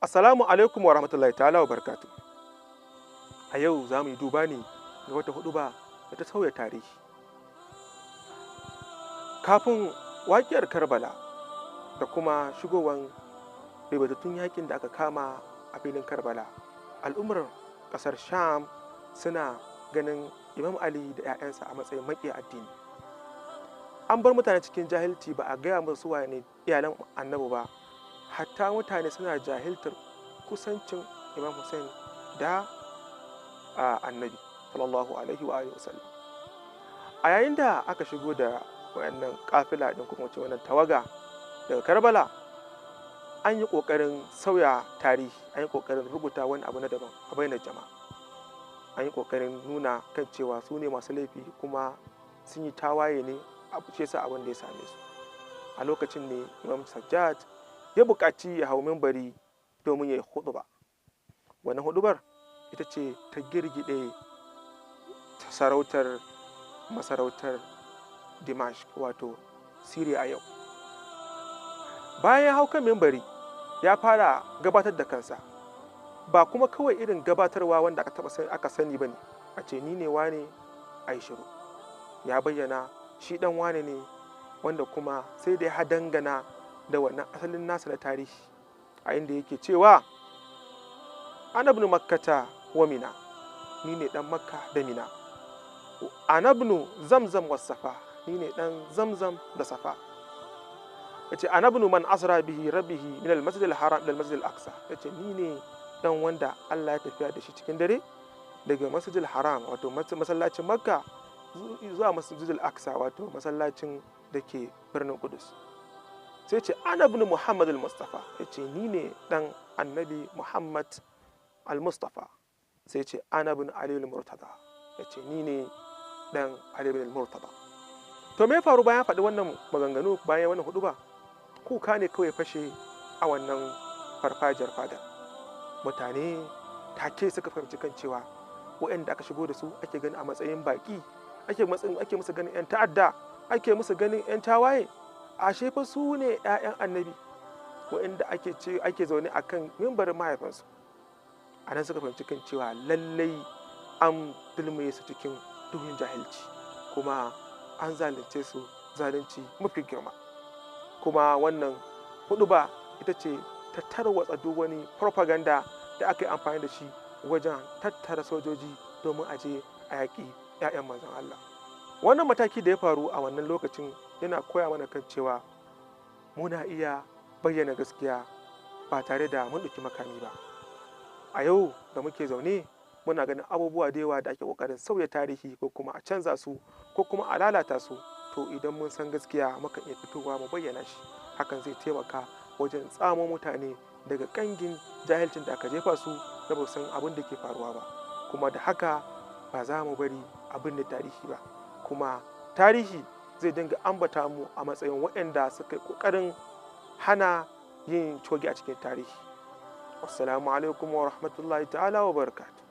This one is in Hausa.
Assalamu alaikum wa rahmatullahi ta'ala wa barkatu. A yau za mu yi duba ne ga wata huɗuba da ta sauya tarihi. Kafin waƙiyar Karbala da kuma shigowar ribatattun yaƙin da aka kama a filin Karbala, al'ummar ƙasar Sham suna ganin Imam Ali da 'ya'yansa a matsayin maƙiya addini. An bar mutane cikin jahilci, ba a gaya musu su waye ne iyalan Annabi ba, hatta mutane suna jahiltar kusancin Imam Hussein da Annabi sallallahu alaihi wa sallam. A yayin da aka shigo da wayannan kafila din kuma ce wannan tawaga daga Karbala, an yi ƙoƙarin sauya tarihi, an yi ƙoƙarin rubuta wani abu na daban a bainar jama'a. An yi ƙoƙarin nuna kan cewa su ne masu laifi kuma sun yi tawaye ne a ce sa abin da ya same su. A lokacin ne Imam Sajjad ya buƙaci ya hau minbari domin ya yi huɗuba. Wannan huɗubar ita ce ta girgide sarautar masarautar Dimashq, wato Siriya a yau. Bayan ya hau kan minbari, ya fara gabatar da kansa, ba kuma kawai irin gabatarwa wanda aka sani ba ne, a ce ni ne wane a yi shiru. Ya bayyana shi ɗan wane ne, wanda kuma sai da ya dangana da wannan asalin nasa na tarihi, a inda yake cewa ana ibnu makkata wa mina, ni ne ɗan makka da mina. Ana ibnu zamzam was safa, ni ne ɗan zamzam da safa. Yace ana ibnu man asra bihi rabbihi min al-masjid al-haram ila al-masjid al-aqsa, yace ni ne dan wanda Allah ya tafiya da shi cikin dare daga masjid al-haram, wato masallacin makka, zuwa masjid al-aqsa, wato masallacin da ke birnin Qudus. Sai ce ana ibnu muhammad al-mustafa, yace ni ne dan annabi muhammad al-mustafa. Sai ce ana ibnu ali al-murtada, yace ni ne dan ali ibn al-murtada. To me ya faru bayan faɗi wannan maganganu, bayan wannan huɗuba? Kuka ne kawai fashe a wannan farfajiyar fada. Mutane take suka fahimci kan cewa waɗanda aka shigo da su ake gani a matsayin baƙi, ake musu ganin 'yan ta'adda, ake musu ganin 'yan tawaye, ashe fa su ne 'ya'yan annabi waɗanda ake zaune a kan mimbarin mahaifansu. A nan suka fahimci kan cewa lallai an dulmiye su cikin duhun jahilci, kuma an zalunce su zalunci mafi girma. Kuma wannan huɗuba ita ce ta tarwatsa duk wani propaganda da aka yi amfani da shi wajen tattara sojoji domin a je a yaƙi 'ya'yan manzon Allah. Wannan mataki da ya faru a wannan lokacin yana koya mana kan cewa muna iya bayyana gaskiya ba tare da mun ɗauki makami ba. A yau da muke zaune, muna ganin abubuwa da yawa da ake ƙoƙarin sauya tarihi ko kuma a canza su ko kuma a lalata su. To idan mun san gaskiya, muka iya fitowa mu bayyana shi. Hakan zai taimaka wajen tsamo mutane daga ƙangin jahilcin da aka jefa su da ba san abin da ke faruwa ba. Kuma da haka ba za mu bari abin da tarihi ba, kuma tarihi zai dinga ambata mu a matsayin waɗanda suka yi ƙoƙarin hana yin coge a cikin tarihi. Wassalamu alaikum wa rahmatullahi ta'ala wa barakatuh.